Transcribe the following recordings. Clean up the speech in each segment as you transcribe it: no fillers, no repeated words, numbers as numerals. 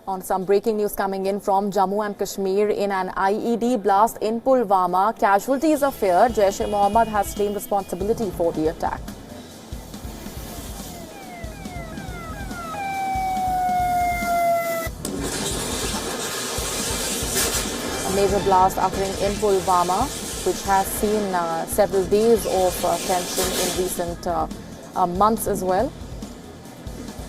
On some breaking news coming in from Jammu and Kashmir, in an IED blast in Pulwama, casualties are feared. Jaish-E-Mohammed has claimed responsibility for the attack. A major blast occurring in Pulwama, which has seen several days of tension in recent months as well.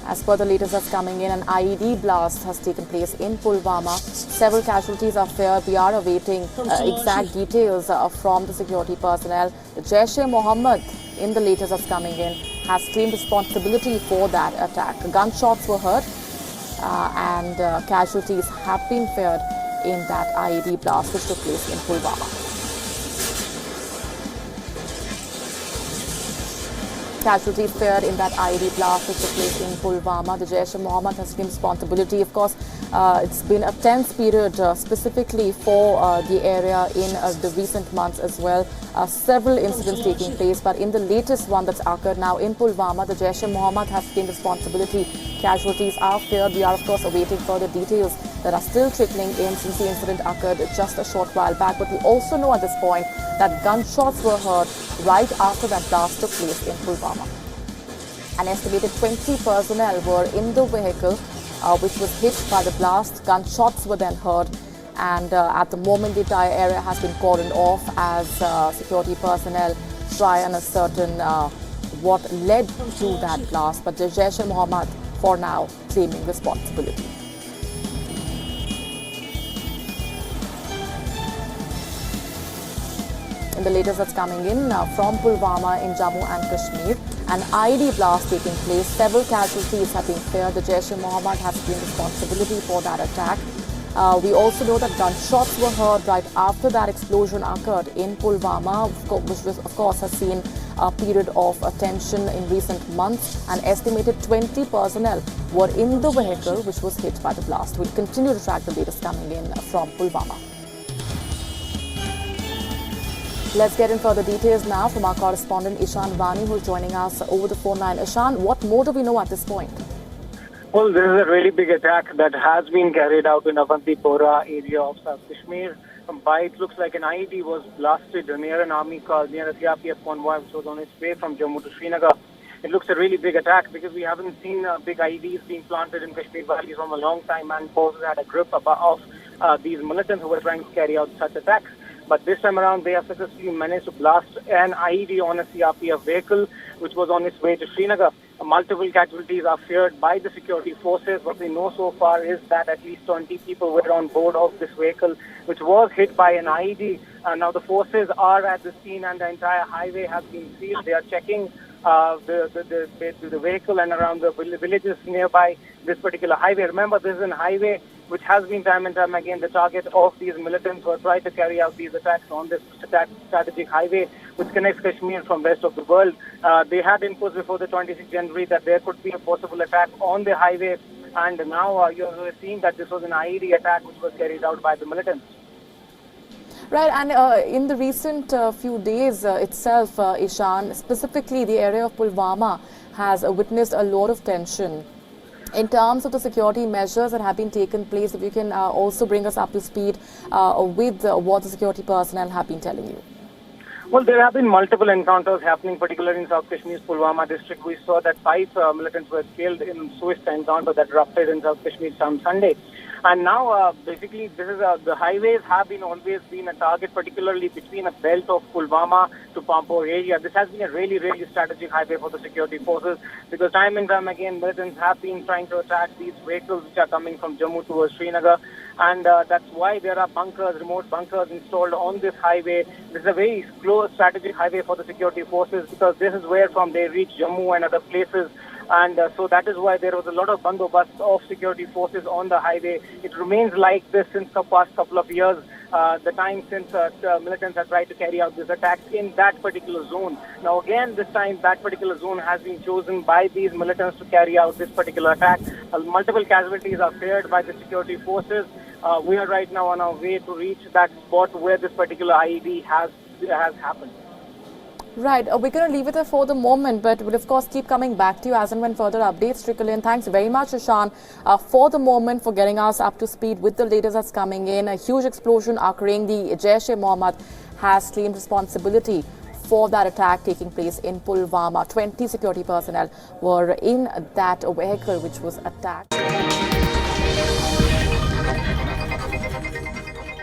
As per the latest that's coming in, an IED blast has taken place in Pulwama. Several casualties are feared. We are awaiting exact details from the security personnel. The Jaish-E-Mohammed, in the latest that's coming in, has claimed responsibility for that attack. Gunshots were heard and casualties have been feared in that IED blast which took place in Pulwama. Casualties feared in that IED blast which took place in Pulwama. The Jaish-E-Mohammed has claimed responsibility. Of course, it's been a tense period specifically for the area in the recent months as well. Several incidents taking place, but in the latest one that's occurred now in Pulwama, the Jaish-E-Mohammed has claimed responsibility. Casualties are feared. We are, of course, awaiting further details that are still trickling in since the incident occurred just a short while back. But we also know at this point that gunshots were heard right after that blast took place in Pulwama. An estimated 20 personnel were in the vehicle which was hit by the blast. Gunshots were then heard, and at the moment the entire area has been cordoned off as security personnel try and ascertain what led to that blast. But the Jaish-E-Mohammed, for now, claiming responsibility. In the latest that's coming in from Pulwama in Jammu and Kashmir, an IED blast taking place. Several casualties have been feared. The Jaish-E-Mohammed has claimed responsibility for that attack. We also know that gunshots were heard right after that explosion occurred in Pulwama, which was, of course, has seen a period of tension in recent months. An estimated 20 personnel were in the vehicle which was hit by the blast. We'll continue to track the latest coming in from Pulwama. Let's get in further details now from our correspondent Ishan Vani, who's joining us over the phone line. Ishan, what more do we know at this point? Well, this is a really big attack that has been carried out in Awantipora area of South Kashmir. By it looks like an IED was blasted near an army car, near a CRPF convoy which was on its way from Jammu to Srinagar. It looks a really big attack because we haven't seen big IEDs being planted in Kashmir Valley from a long time, and forces had a grip of these militants who were trying to carry out such attacks. But this time around, they have successfully managed to blast an IED on a CRPF vehicle which was on its way to Srinagar. Multiple casualties are feared by the security forces. What we know so far is that at least 20 people were on board of this vehicle, which was hit by an IED. Now the forces are at the scene, and the entire highway has been sealed. They are checking the vehicle and around the villages nearby this particular highway. Remember, this is a highway which has been time and time again the target of these militants who are trying to carry out these attacks on this strategic highway which connects Kashmir from rest of the world. They had inputs before the 26th January that there could be a possible attack on the highway, and now you're seeing that this was an IED attack which was carried out by the militants. Right, and in the recent few days itself, Ishan, specifically the area of Pulwama has witnessed a lot of tension. In terms of the security measures that have been taken place, if you can also bring us up to speed with what the security personnel have been telling you. Well, there have been multiple encounters happening, particularly in South Kashmir's Pulwama district. We saw that 5 militants were killed in Swiss encounter that erupted in South Kashmir on Sunday. And now, basically, this is the highways have always been a target, particularly between a belt of Pulwama to Pampore area. This has been a really, really strategic highway for the security forces because time and time again, militants have been trying to attack these vehicles which are coming from Jammu towards Srinagar. And that's why there are bunkers, remote bunkers installed on this highway. This is a very close strategic highway for the security forces because this is where from they reach Jammu and other places. And so that is why there was a lot of bandobast of security forces on the highway. It remains like this since the past couple of years, the time since militants have tried to carry out these attacks in that particular zone. Now again, this time that particular zone has been chosen by these militants to carry out this particular attack. Multiple casualties are feared by the security forces. We are right now on our way to reach that spot where this particular IED has happened. Right, we're going to leave it there for the moment, but we'll of course keep coming back to you as and when further updates trickle in. Thanks very much, Ishan, for the moment, for getting us up to speed with the latest that's coming in. A huge explosion occurring. The Jaish-E-Mohammed has claimed responsibility for that attack taking place in Pulwama. 20 security personnel were in that vehicle which was attacked.